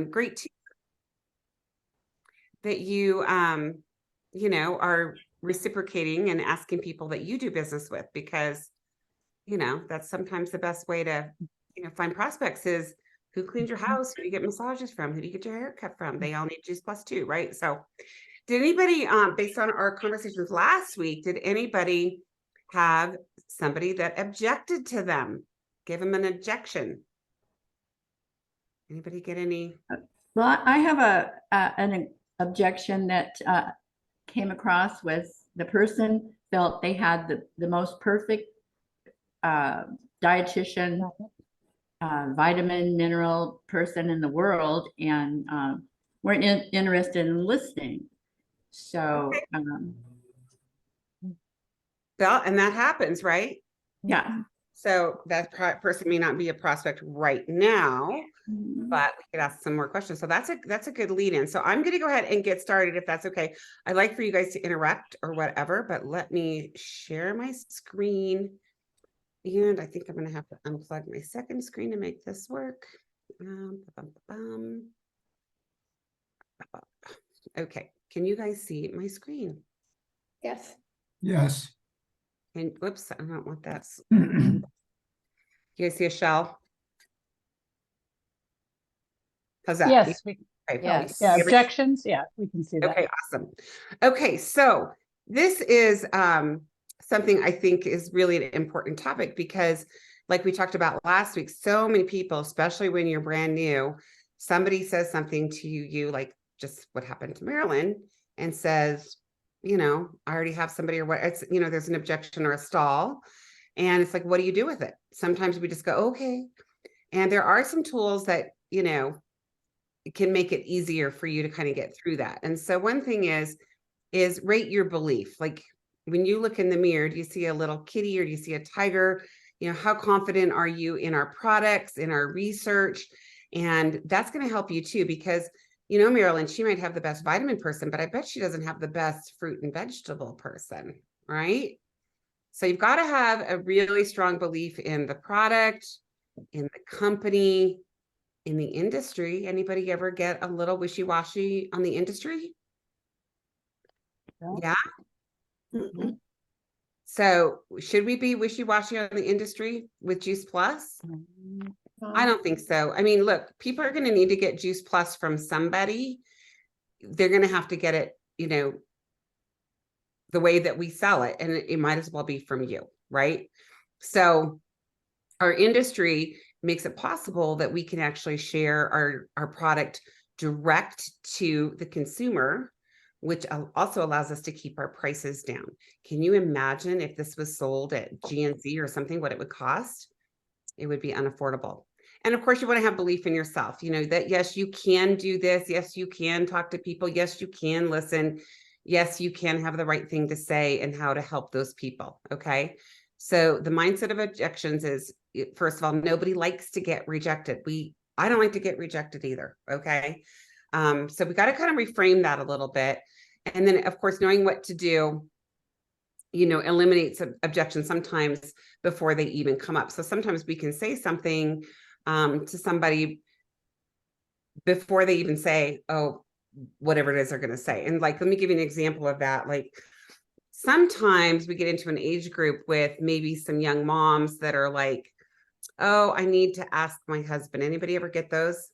great too that you, are reciprocating and asking people that you do business with, because, that's sometimes the best way to, find prospects is who cleans your house, who do you get massages from, who do you get your hair cut from? They all need Juice Plus too, right? So did anybody, based on our conversations last week, did anybody have somebody that objected to them? Give them an objection. Anybody get any? Well, I have an objection that came across was the person felt they had the most perfect dietitian, vitamin, mineral person in the world, and weren't interested in listening. So, and that happens, right? yeah. So that person may not be a prospect right now, but we could ask some more questions. So that's a good lead in. So I'm going to go ahead and get started if that's okay. I'd like for you guys to interrupt or whatever, but let me share my screen. And I think I'm going to have to unplug my second screen to make this work. Okay. Can you guys see my screen? Yes. Yes. And whoops, I don't want that. You guys see a shell? How's that? Yes. Okay, Yes. Yeah. Objections. Yeah, we can see that. Okay, awesome. Okay, so this is something I think is really an important topic because, like we talked about last week, so many people, especially when you're brand new, somebody says something to you, like just what happened to Marilyn, and says, I already have somebody, or what, it's, there's an objection or a stall. And it's like, what do you do with it? Sometimes we just go, okay. And there are some tools that, can make it easier for you to kind of get through that. And so one thing is rate your belief. Like when you look in the mirror, do you see a little kitty or do you see a tiger? How confident are you in our products, in our research? And that's going to help you too, because Marilyn, she might have the best vitamin person, but I bet she doesn't have the best fruit and vegetable person, right? So you've got to have a really strong belief in the product, in the company, in the industry. Anybody ever get a little wishy-washy on the industry? Yeah. Mm-hmm. So should we be wishy-washy on the industry with Juice Plus? I don't think so. I mean, look, people are going to need to get Juice Plus from somebody. They're going to have to get it, the way that we sell it. And it might as well be from you, right? So our industry makes it possible that we can actually share our product direct to the consumer, which also allows us to keep our prices down. Can you imagine if this was sold at GNC or something, what it would cost? It would be unaffordable. And of course, you want to have belief in yourself, that yes, you can do this. Yes, you can talk to people. Yes, you can listen. Yes, you can have the right thing to say and how to help those people. Okay. So the mindset of objections is, first of all, nobody likes to get rejected. I don't like to get rejected either. Okay. So we got to kind of reframe that a little bit. And then of course, knowing what to do, eliminates objections sometimes before they even come up. So sometimes we can say something to somebody before they even say, oh, whatever it is they're going to say. And like, let me give you an example of that. Like sometimes we get into an age group with maybe some young moms that are like, oh, I need to ask my husband. Anybody ever get those?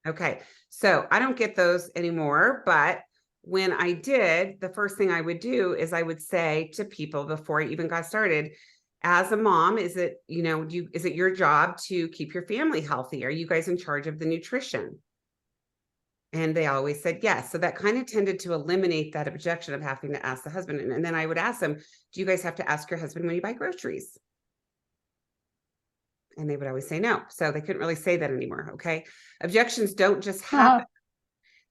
Okay. So I don't get those anymore, but when I did, the first thing I would do is I would say to people before I even got started, as a mom, is it your job to keep your family healthy? Are you guys in charge of the nutrition? And they always said yes. So that kind of tended to eliminate that objection of having to ask the husband. And then I would ask them, do you guys have to ask your husband when you buy groceries? And they would always say no. So they couldn't really say that anymore. Okay. Objections don't just happen.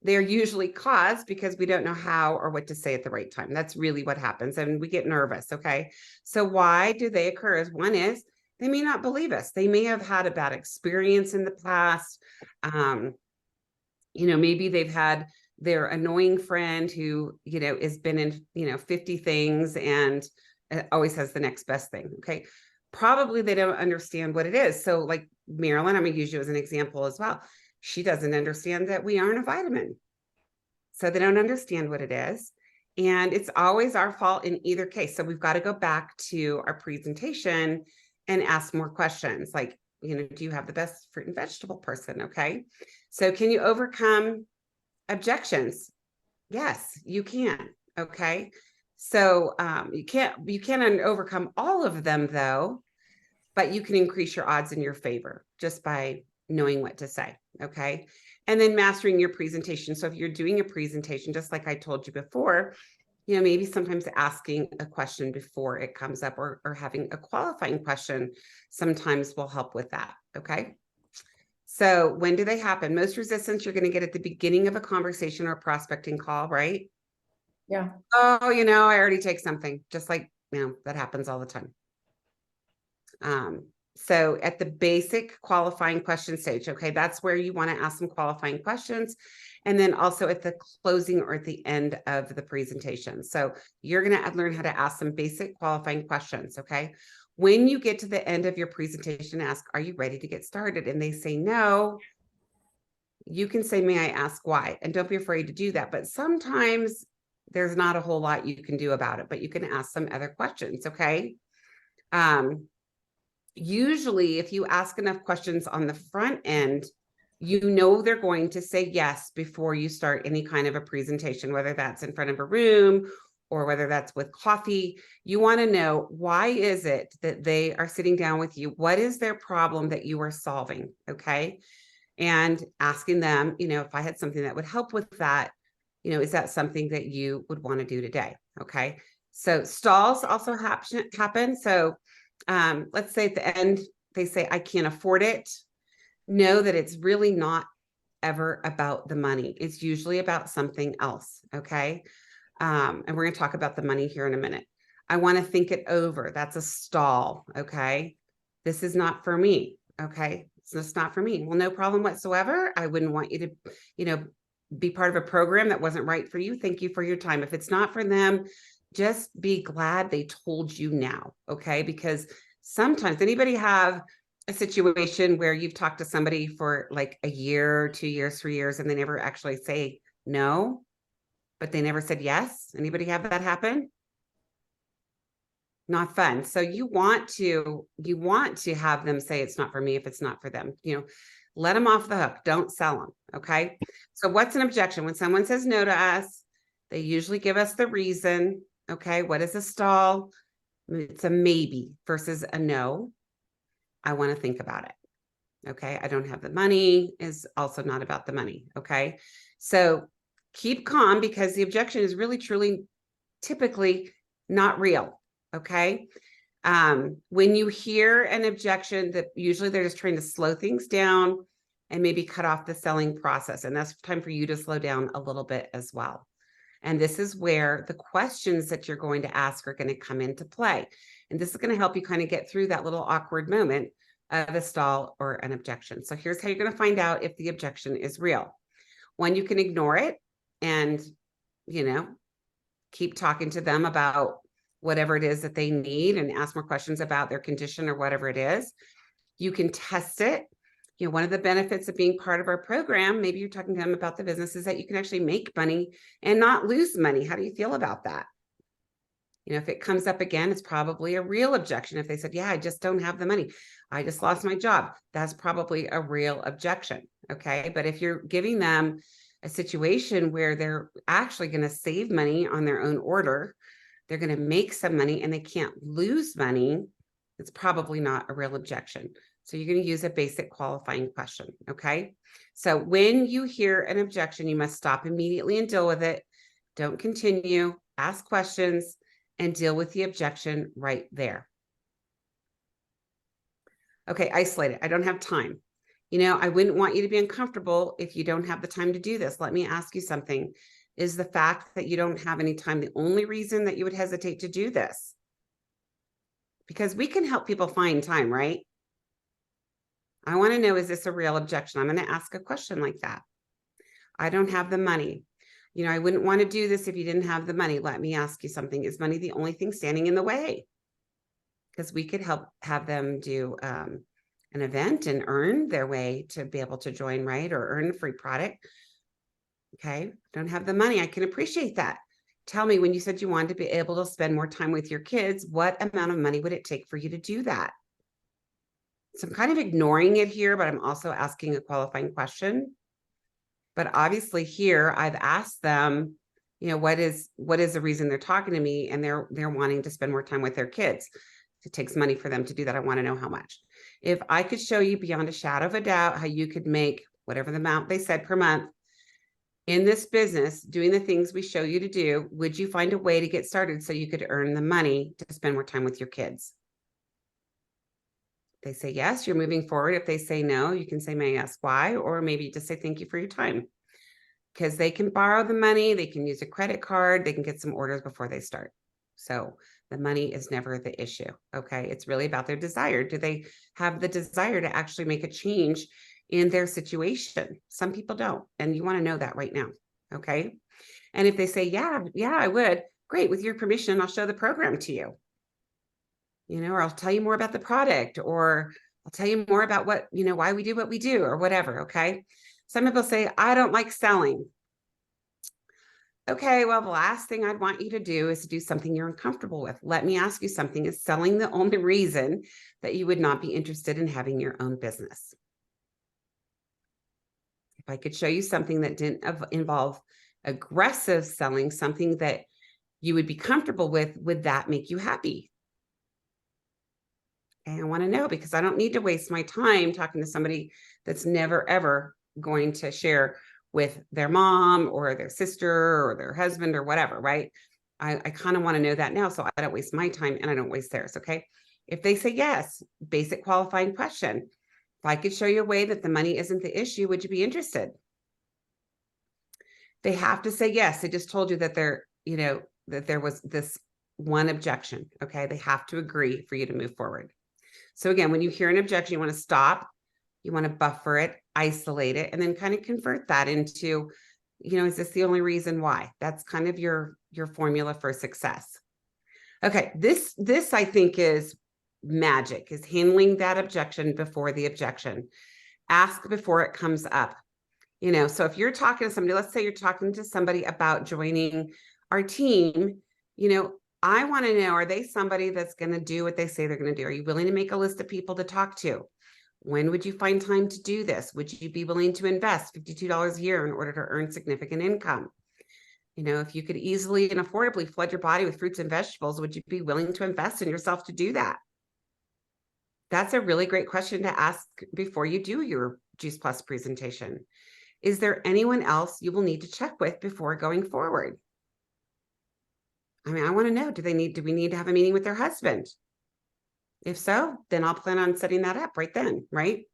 They're usually caused because we don't know how or what to say at the right time. That's really what happens. And we get nervous. Okay. So why do they occur? As one is, they may not believe us. They may have had a bad experience in the past. Maybe they've had their annoying friend who, has been in, 50 things and always has the next best thing. Okay. Probably they don't understand what it is. So like Marilyn, I'm going to use you as an example as well. She doesn't understand that we aren't a vitamin. So they don't understand what it is. And it's always our fault in either case. So we've got to go back to our presentation and ask more questions like, do you have the best fruit and vegetable person? Okay. So can you overcome objections? Yes, you can. Okay. So you can't overcome all of them though, but you can increase your odds in your favor just by knowing what to say. Okay. And then mastering your presentation. So if you're doing a presentation, just like I told you before, maybe sometimes asking a question before it comes up or having a qualifying question sometimes will help with that. Okay. So when do they happen? Most resistance you're going to get at the beginning of a conversation or prospecting call, right? Yeah. Oh, I already take something, just like, that happens all the time. So at the basic qualifying question stage, okay, that's where you want to ask some qualifying questions. And then also at the closing or at the end of the presentation. So you're going to learn how to ask some basic qualifying questions, okay? When you get to the end of your presentation, ask, are you ready to get started? And they say no. You can say, may I ask why? And don't be afraid to do that. But sometimes there's not a whole lot you can do about it, but you can ask some other questions, okay? Usually if you ask enough questions on the front end, they're going to say yes before you start any kind of a presentation, whether that's in front of a room or whether that's with coffee. You want to know, why is it that they are sitting down with you? What is their problem that you are solving? Okay. And asking them, if I had something that would help with that, is that something that you would want to do today? Okay. So stalls also happen. So let's say at the end, they say, I can't afford it. Know that it's really not ever about the money. It's usually about something else. Okay. And we're going to talk about the money here in a minute. I want to think it over. That's a stall. Okay. This is not for me. Okay. It's just not for me. Well, no problem whatsoever. I wouldn't want you to, be part of a program that wasn't right for you. Thank you for your time. If it's not for them, just be glad they told you now. Okay. Because sometimes, anybody have a situation where you've talked to somebody for like a year, 2 years, 3 years, and they never actually say no, but they never said yes? Anybody have that happen? Not fun. So you want to have them say it's not for me if it's not for them. Let them off the hook. Don't sell them. Okay. So what's an objection? When someone says no to us, they usually give us the reason. Okay. What is a stall? It's a maybe versus a no. I want to think about it. Okay. I don't have the money is also not about the money. Okay. So keep calm, because the objection is really, truly, typically not real. Okay. When you hear an objection, that usually they're just trying to slow things down and maybe cut off the selling process. And that's time for you to slow down a little bit as well. And this is where the questions that you're going to ask are going to come into play. And this is going to help you kind of get through that little awkward moment of a stall or an objection. So here's how you're going to find out if the objection is real. One, you can ignore it and, keep talking to them about whatever it is that they need and ask more questions about their condition or whatever it is. You can test it. One of the benefits of being part of our program, maybe you're talking to them about the business, is that you can actually make money and not lose money. How do you feel about that? If it comes up again, it's probably a real objection. If they said, yeah, I just don't have the money, I just lost my job, that's probably a real objection. Okay. But if you're giving them a situation where they're actually going to save money on their own order, they're going to make some money and they can't lose money, it's probably not a real objection. So you're going to use a basic qualifying question. Okay. So when you hear an objection, you must stop immediately and deal with it. Don't continue, ask questions, and deal with the objection right there. Okay, isolate it. I don't have time. I wouldn't want you to be uncomfortable if you don't have the time to do this. Let me ask you something. Is the fact that you don't have any time the only reason that you would hesitate to do this? Because we can help people find time, right? I want to know, is this a real objection? I'm going to ask a question like that. I don't have the money. I wouldn't want to do this if you didn't have the money. Let me ask you something. Is money the only thing standing in the way? Because we could have them do an event and earn their way to be able to join, right? Or earn a free product. Okay, don't have the money. I can appreciate that. Tell me, when you said you wanted to be able to spend more time with your kids, what amount of money would it take for you to do that? So I'm kind of ignoring it here, but I'm also asking a qualifying question. But obviously here I've asked them, what is the reason they're talking to me, and they're wanting to spend more time with their kids. It takes money for them to do that. I want to know how much. If I could show you beyond a shadow of a doubt how you could make whatever the amount they said per month in this business, doing the things we show you to do, would you find a way to get started so you could earn the money to spend more time with your kids? If they say yes, you're moving forward. If they say no, you can say, may I ask why? Or maybe just say, thank you for your time. Because they can borrow the money, they can use a credit card, they can get some orders before they start. So the money is never the issue. Okay. It's really about their desire. Do they have the desire to actually make a change in their situation? Some people don't. And you want to know that right now. Okay. And if they say, yeah, I would, great. With your permission, I'll show the program to you. Or I'll tell you more about the product, or I'll tell you more about what, why we do what we do, or whatever. Okay. Some people say, I don't like selling. Okay, well, the last thing I'd want you to do is to do something you're uncomfortable with. Let me ask you something. Is selling the only reason that you would not be interested in having your own business? If I could show you something that didn't involve aggressive selling, something that you would be comfortable with, would that make you happy? And I want to know, because I don't need to waste my time talking to somebody that's never, ever going to share with their mom or their sister or their husband or whatever, right? I kind of want to know that now, so I don't waste my time and I don't waste theirs. Okay. If they say yes, basic qualifying question. If I could show you a way that the money isn't the issue, would you be interested? They have to say yes. They just told you that that there was this one objection. Okay. They have to agree for you to move forward. So again, when you hear an objection, you want to stop, you want to buffer it, isolate it, and then kind of convert that into, is this the only reason why? That's kind of your formula for success. Okay, this I think is magic, is handling that objection before the objection. Ask before it comes up. So if you're talking to somebody, let's say you're talking to somebody about joining our team, I want to know, are they somebody that's going to do what they say they're going to do? Are you willing to make a list of people to talk to? When would you find time to do this? Would you be willing to invest $52 a year in order to earn significant income? If you could easily and affordably flood your body with fruits and vegetables, would you be willing to invest in yourself to do that? That's a really great question to ask before you do your Juice Plus presentation. Is there anyone else you will need to check with before going forward? I want to know, do we need to have a meeting with their husband? If so, then I'll plan on setting that up right then, right?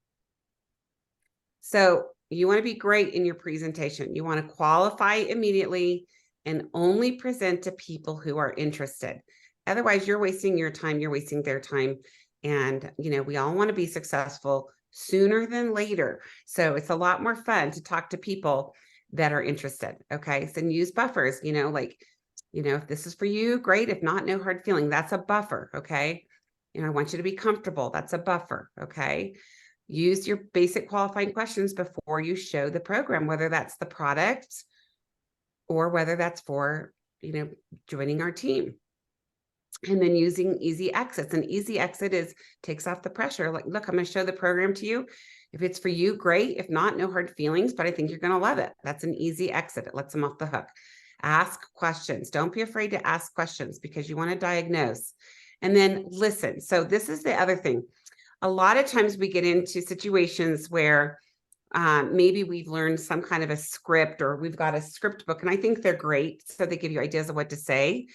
So you want to be great in your presentation. You want to qualify immediately and only present to people who are interested. Otherwise, you're wasting your time, you're wasting their time. And, we all want to be successful sooner than later. So it's a lot more fun to talk to people that are interested. Okay. So use buffers, if this is for you, great. If not, no hard feeling. That's a buffer. Okay. I want you to be comfortable. That's a buffer. Okay. Use your basic qualifying questions before you show the program, whether that's the product or whether that's for, joining our team. And then using easy exits. An easy exit takes off the pressure. Like, look, I'm going to show the program to you. If it's for you, great. If not, no hard feelings, but I think you're going to love it. That's an easy exit. It lets them off the hook. Ask questions. Don't be afraid to ask questions, because you want to diagnose. And then listen. So this is the other thing. A lot of times we get into situations where maybe we've learned some kind of a script, or we've got a script book, and I think they're great. So they give you ideas of what to say.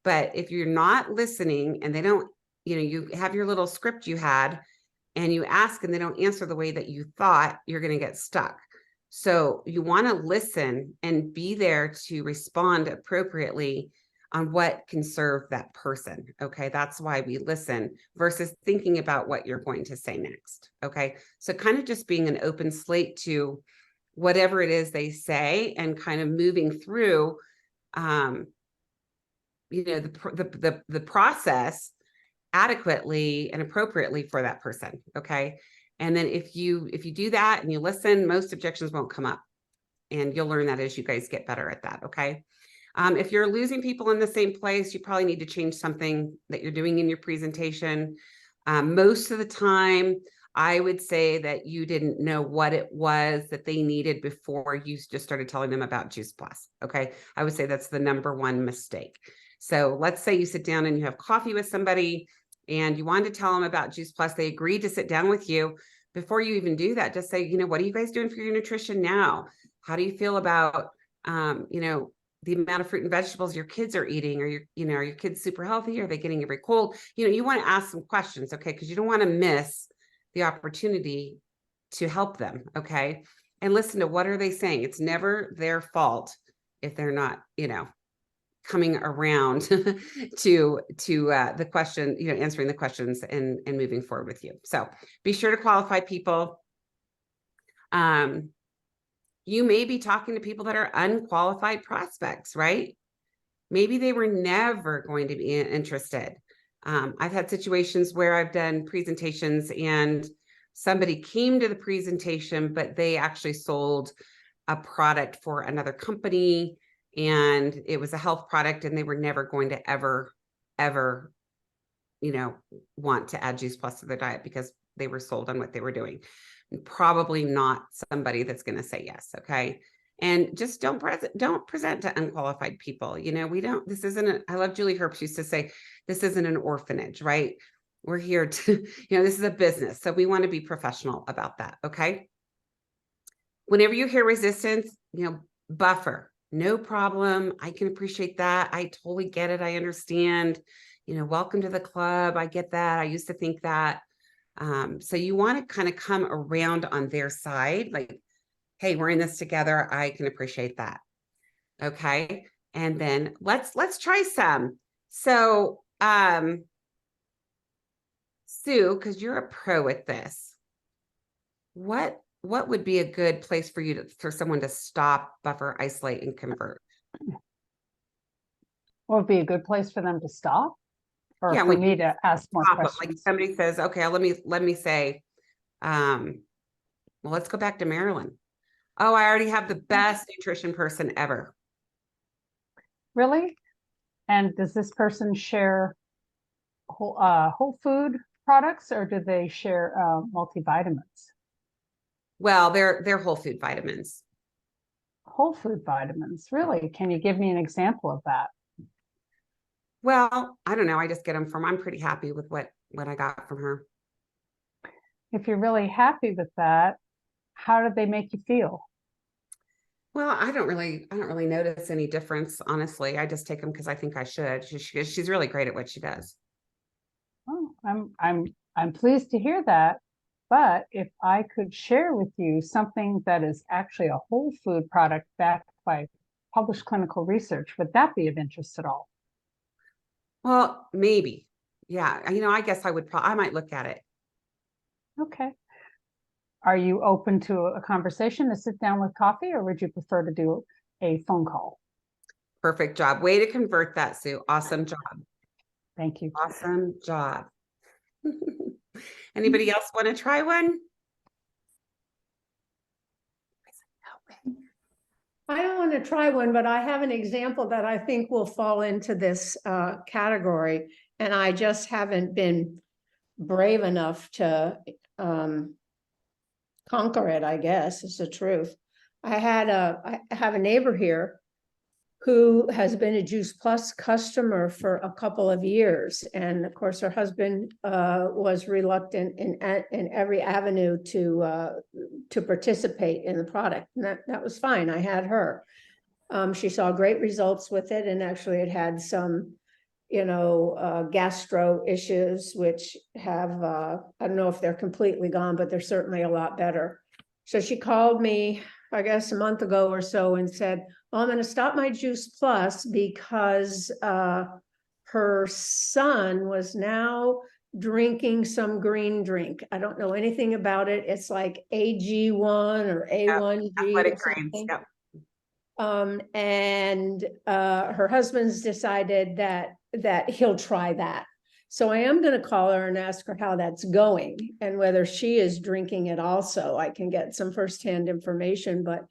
But if you're not listening and they don't, you have your little script you had and you ask and they don't answer the way that you thought, you're going to get stuck. So you want to listen and be there to respond appropriately on what can serve that person. Okay. That's why we listen versus thinking about what you're going to say next. Okay. So kind of just being an open slate to whatever it is they say and kind of moving through, the process adequately and appropriately for that person. Okay. And then if you do that and you listen, most objections won't come up. And you'll learn that as you guys get better at that. Okay. If you're losing people in the same place, you probably need to change something that you're doing in your presentation. Most of the time, I would say that you didn't know what it was that they needed before you just started telling them about Juice Plus. Okay. I would say that's the number one mistake. So let's say you sit down and you have coffee with somebody and you wanted to tell them about Juice Plus. They agreed to sit down with you. Before you even do that, just say, what are you guys doing for your nutrition now? How do you feel about, the amount of fruit and vegetables your kids are eating? Are your kids super healthy? Are they getting every cold? You want to ask some questions, okay? Because you don't want to miss the opportunity to help them, okay? And listen to what are they saying. It's never their fault if they're not, coming around to the question, answering the questions and moving forward with you. So be sure to qualify people. You may be talking to people that are unqualified prospects, right? Maybe they were never going to be interested. I've had situations where I've done presentations and somebody came to the presentation, but they actually sold a product for another company and it was a health product and they were never going to ever, want to add Juice Plus to their diet because they were sold on what they were doing. Probably not somebody that's going to say yes. Okay. And just don't present to unqualified people. This isn't I love Julie Herbst used to say, this isn't an orphanage, right? We're here to, this is a business. So we want to be professional about that. Okay. Whenever you hear resistance, buffer, no problem. I can appreciate that. I totally get it. I understand, welcome to the club. I get that. I used to think that. So you want to kind of come around on their side, like, hey, we're in this together. I can appreciate that. Okay. And then let's try some. So, Sue, because you're a pro at this, what would be a good place for you for someone to stop, buffer, isolate, and convert? What would be a good place for them to stop? Or Yeah, for when me to ask more questions? Like somebody says, okay, let me say, well, let's go back to Maryland. Oh, I already have the best nutrition person ever. Really? And does this person share whole food products or do they share multivitamins? Well, they're whole food vitamins. Whole food vitamins, really? Can you give me an example of that? Well, I don't know. I just get them I'm pretty happy with what I got from her. If you're really happy with that, how did they make you feel? Well, I don't really notice any difference, honestly. I just take them because I think I should. She's really great at what she does. Oh, I'm pleased to hear that. But if I could share with you something that is actually a whole food product backed by published clinical research, would that be of interest at all? Well, maybe. Yeah. I guess I might look at it. Okay. Are you open to a conversation to sit down with coffee, or would you prefer to do a phone call? Perfect job. Way to convert that, Sue. Awesome job. Thank you. Awesome job. Anybody else want to try one? I don't want to try one, but I have an example that I think will fall into this category. And I just haven't been brave enough to conquer it, I guess, is the truth. I have a neighbor here who has been a Juice Plus customer for a couple of years. And of course, her husband was reluctant in every avenue to participate in the product. And that was fine. I had her. She saw great results with it. And actually it had some, gastro issues, which have, I don't know if they're completely gone, but they're certainly a lot better. So she called me, I guess, a month ago or so and said, well, I'm going to stop my Juice Plus because her son was now drinking some green drink. I don't know anything about it. It's like AG1 or A1G or something. Yep. And her husband's decided that he'll try that. So I am gonna call her and ask her how that's going and whether she is drinking it also. I can get some firsthand information, but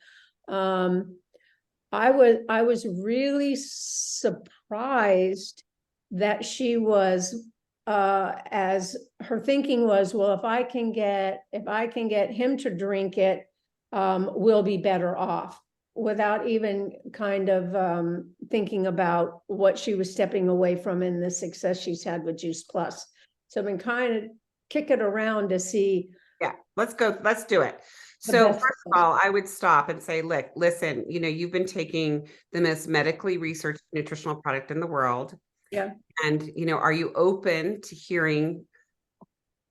I was really surprised that she was as her thinking was, well, if I can get him to drink it, we'll be better off, without even kind of thinking about what she was stepping away from in the success she's had with Juice Plus. So I've been kind of kick it around to see. Yeah, let's go. Let's do it. The So best first of all, I would stop and say, look, listen, you've been taking the most medically researched nutritional product in the world. Yeah. And, are you open to hearing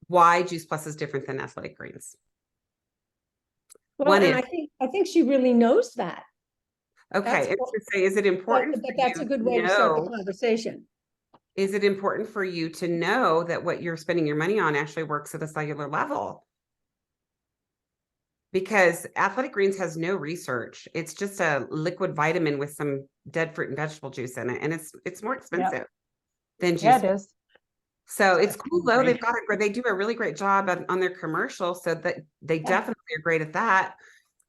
why Juice Plus is different than Athletic Greens? Well, and I think she really knows that. Okay. And to say, is it important? But that's a good way to start the conversation. Is it important for you to know that what you're spending your money on actually works at a cellular level? Because Athletic Greens has no research. It's just a liquid vitamin with some dead fruit and vegetable juice in it. And it's more expensive than juice. Yeah, it is. So it's cool though. They do a really great job on their commercial, so that they definitely are great at that.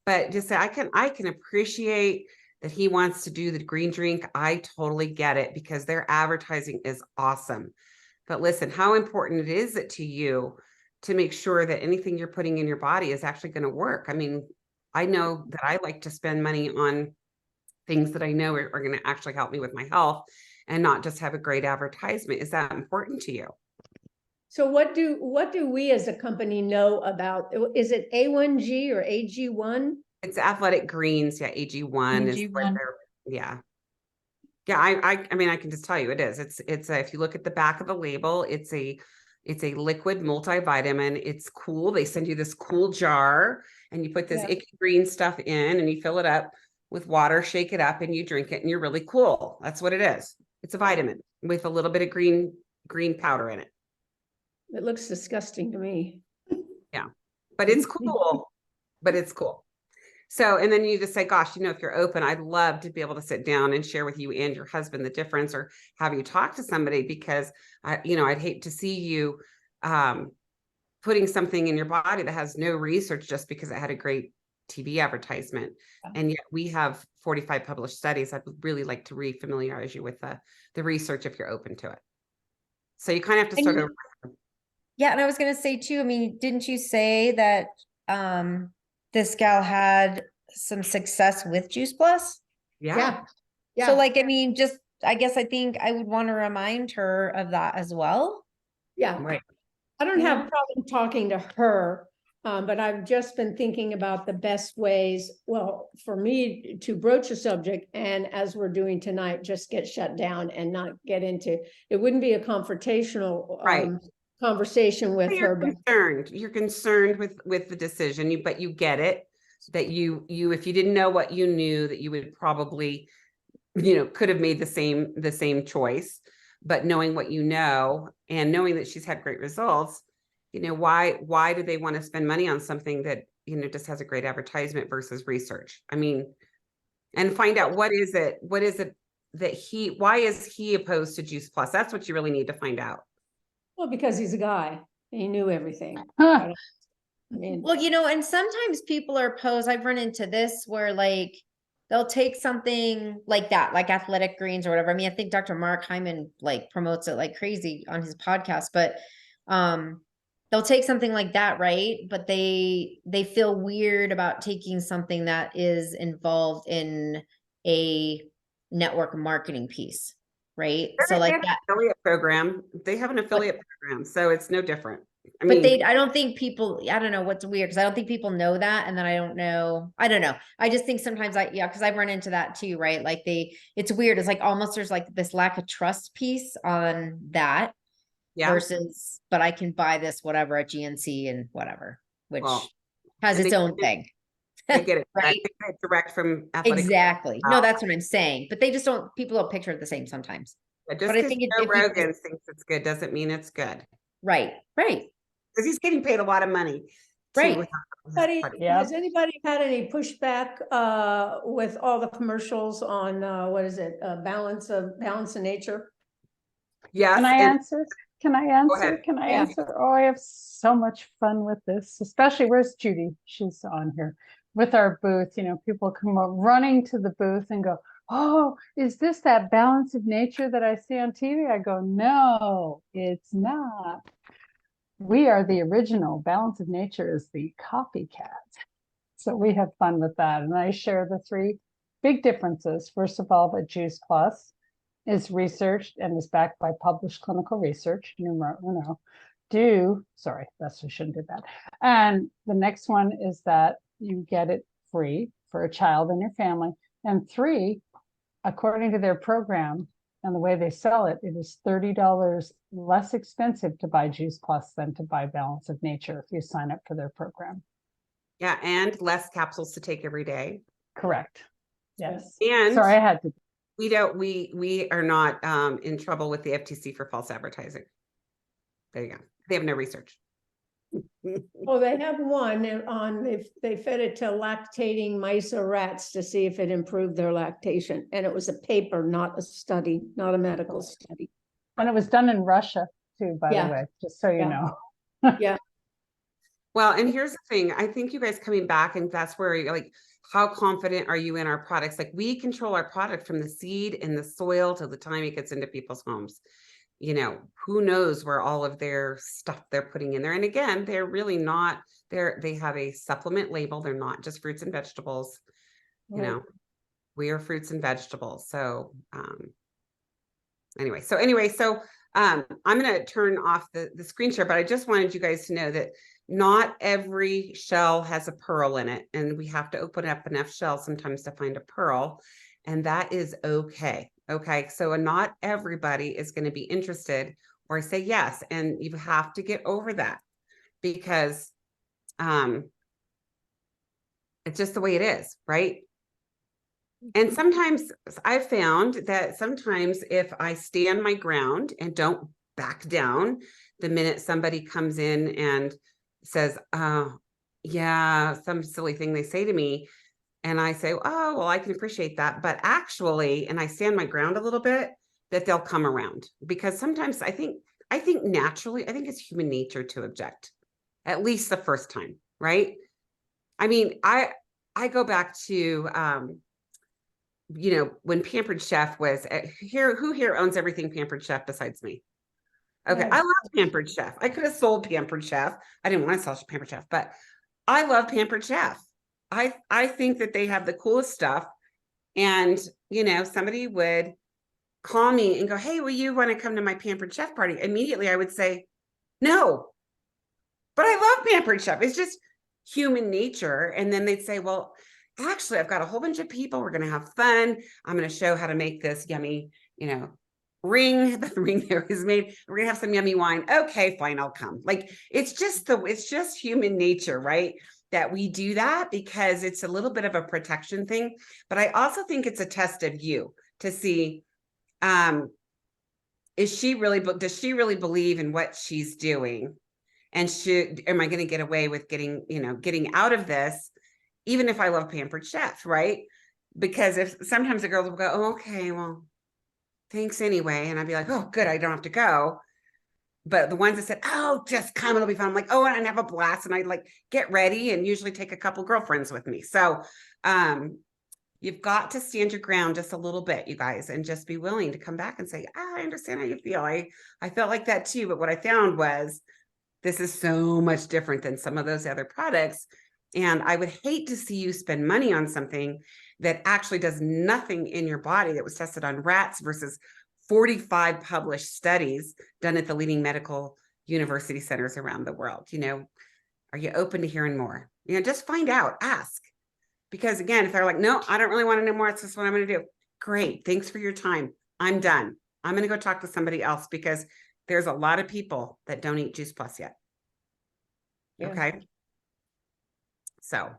But just say, I can appreciate that he wants to do the green drink. I totally get it, because their advertising is awesome. But listen, how important is it to you to make sure that anything you're putting in your body is actually going to work? I mean, I know that I like to spend money on things that I know are going to actually help me with my health, and not just have a great advertisement. Is that important to you? So what do we as a company know about, is it A1G or AG1? It's Athletic Greens. Yeah. AG1 is AG1. yeah. Yeah. I mean, I can just tell you it is. It's if you look at the back of the label, it's a liquid multivitamin. It's cool. They send you this cool jar, and you put this icky green stuff in, and you fill it up with water, shake it up, and you drink it, and you're really cool. That's what it is. It's a vitamin with a little bit of green powder in it. It looks disgusting to me. Yeah, but it's cool. So, and then you just say, gosh, if you're open, I'd love to be able to sit down and share with you and your husband the difference, or have you talk to somebody, because I'd hate to see you putting something in your body that has no research just because it had a great TV advertisement. And yet we have 45 published studies. I'd really like to re-familiarize you with the research if you're open to it. So you kind of have to start over. Yeah, and I was gonna say too, I mean, didn't you say that this gal had some success with Juice Plus? Yeah. So like, I mean, just I guess I think I would want to remind her of that as well. Yeah. Right. I don't have a problem talking to her, but I've just been thinking about the best ways, well, for me to broach a subject, and as we're doing tonight, just get shut down and not get into, it wouldn't be a confrontational conversation with her. You're concerned with the decision, but you get it, that you if you didn't know what you knew, that you would probably, could have made the same choice. But knowing what you know, and knowing that she's had great results, why do they want to spend money on something that, just has a great advertisement versus research? I mean, and find out what is it that why is he opposed to Juice Plus? That's what you really need to find out. Well, because he's a guy, he knew everything. Huh. I mean, Well, and sometimes people are opposed. I've run into this where like they'll take something like that, like Athletic Greens or whatever. I mean, I think Dr. Mark Hyman like promotes it like crazy on his podcast, but they'll take something like that, right? But they feel weird about taking something that is involved in a network marketing piece, right? So like that affiliate program, they have an affiliate program, so it's no different. I mean, I don't think people, I don't know what's weird, because I don't think people know that. And then I don't know. I just think sometimes because I've run into that too, right? Like it's weird. It's like almost there's like this lack of trust piece on that versus, but I can buy this whatever at GNC and whatever, which has its own thing. They get it right? They get it direct from Athletic. Exactly. No, that's what I'm saying. But they just people don't picture it the same sometimes. Just because Joe Rogan thinks it's good doesn't mean it's good. Right. Because he's getting paid a lot of money. Right. Has anybody had any pushback with all the commercials on what is it? Balance of Nature? Yes. Can I answer? Can I answer? ahead. Can I Yeah. answer? Oh, I have so much fun with this, especially where's Judy? She's on here with our booth. You know, people come up running to the booth and go, oh, is this that balance of nature that I see on TV? I go, no, it's not. We are the original. Balance of nature is the copycat. So we have fun with that. And I share the three big differences. First of all, that Juice Plus is researched and is backed by published clinical research. Sorry, I shouldn't do that. And the next one is that you get it free for a child and your family. And three, according to their program and the way they sell it, it is $30 less expensive to buy Juice Plus than to buy Balance of Nature if you sign up for their program. Yeah, and less capsules to take every day. Correct. Yes. And sorry, I had to. We are not in trouble with the FTC for false advertising. There you go. They have no research. Oh, they have one on, they fed it to lactating mice or rats to see if it improved their lactation. And it was a paper, not a study, not a medical study. And it was done in Russia too, by Yeah. the way, just so you Yeah. know. Yeah. Well, and here's the thing. I think you guys coming back, and that's where you're like, how confident are you in our products? Like, we control our product from the seed in the soil to the time it gets into people's homes. You know, who knows where all of their stuff they're putting in there. And again, they're really not, they have a supplement label. They're not just fruits and vegetables. You know, we are fruits and vegetables. So anyway, I'm going to turn off the screen share, but I just wanted you guys to know that not every shell has a pearl in it, and we have to open up enough shells sometimes to find a pearl, and that is okay. Okay, so not everybody is going to be interested or say yes, and you have to get over that, because it's just the way it is, right? And sometimes I've found that sometimes if I stand my ground and don't back down the minute somebody comes in and says, oh, yeah, some silly thing they say to me, and I say, oh, well, I can appreciate that. But actually, and I stand my ground a little bit, that they'll come around, because sometimes I think naturally, I think it's human nature to object, at least the first time, right? I mean, I go back to, you know, when Pampered Chef was here, who here owns everything Pampered Chef besides me? Okay, I love Pampered Chef. I could have sold Pampered Chef. I didn't want to sell Pampered Chef, but I love Pampered Chef. I think that they have the coolest stuff. And, you know, somebody would call me and go, hey, will you want to come to my Pampered Chef party? Immediately I would say, no, but I love Pampered Chef. It's just human nature. And then they'd say, well, actually, I've got a whole bunch of people. We're going to have fun. I'm going to show how to make this yummy, you know, ring. The ring there is made. We're going to have some yummy wine. Okay, fine. I'll come. Like, it's just human nature, right? That we do that because it's a little bit of a protection thing. But I also think it's a test of you to see, does she really believe in what she's doing? And am I going to get away with getting out of this, even if I love Pampered Chef, right? Because if sometimes the girls will go, oh, okay, well, thanks anyway. And I'd be like, oh, good, I don't have to go. But the ones that said, oh, just come, it'll be fun. I'm like, oh, and I'd have a blast. And I'd like get ready and usually take a couple girlfriends with me. So you've got to stand your ground just a little bit, you guys, and just be willing to come back and say, I understand how you feel. I felt like that too. But what I found was this is so much different than some of those other products. And I would hate to see you spend money on something that actually does nothing in your body, that was tested on rats versus 45 published studies done at the leading medical university centers around the world. You know, are you open to hearing more? You know, just find out, ask. Because again, if they're like, no, I don't really want to know more, it's just what I'm going to do. Great. Thanks for your time. I'm done. I'm going to go talk to somebody else, because there's a lot of people that don't eat Juice Plus yet. Yeah. Okay. So.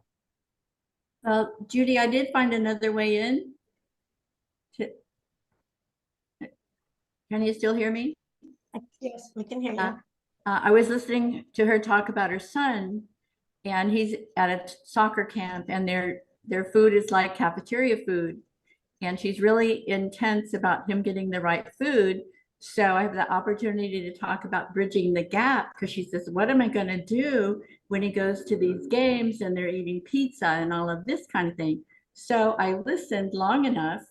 Judy, I did find another way in. Can you still hear me? Yes, we can hear you. I was listening to her talk about her son, and he's at a soccer camp, and their food is like cafeteria food. And she's really intense about him getting the right food. So I have the opportunity to talk about bridging the gap because she says, what am I going to do when he goes to these games and they're eating pizza and all of this kind of thing? So I listened long enough,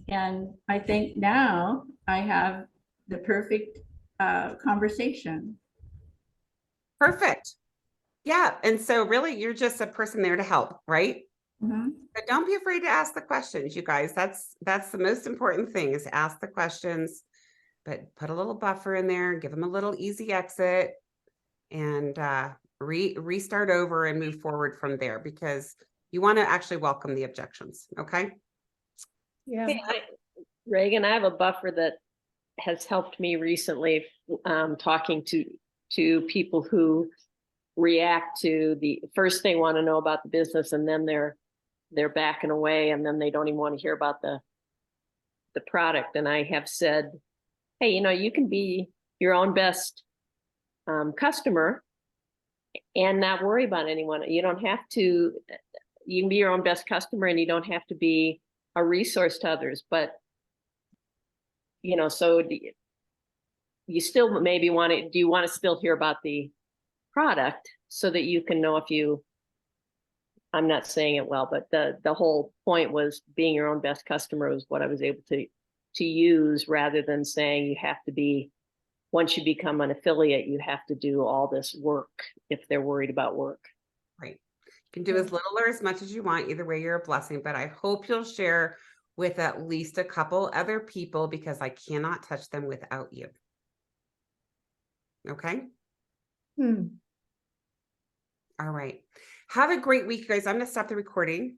and I think now I have the perfect conversation. Perfect. Yeah. And so really you're just a person there to help, right? Mhm. But don't be afraid to ask the questions, you guys. That's the most important thing, is ask the questions, but put a little buffer in there, give them a little easy exit, and restart over and move forward from there, because you want to actually welcome the objections. Okay. Yeah. Hey, Reagan, I have a buffer that has helped me recently, talking to people who react to the first, they want to know about the business, and then they're backing away, and then they don't even want to hear about the product. And I have said, hey, you can be your own best customer and not worry about anyone. You don't have to. You can be your own best customer, and you don't have to be a resource to others. But so you still maybe want to. Do you want to still hear about the product so that you can know if you? I'm not saying it well, but the whole point was being your own best customer was what I was able to use, rather than saying you have to be, once you become an affiliate, you have to do all this work if they're worried about work. Right. You can do as little or as much as you want. Either way, you're a blessing. But I hope you'll share with at least a couple other people, because I cannot touch them without you. Okay. Hmm. All right. Have a great week, guys. I'm going to stop the recording.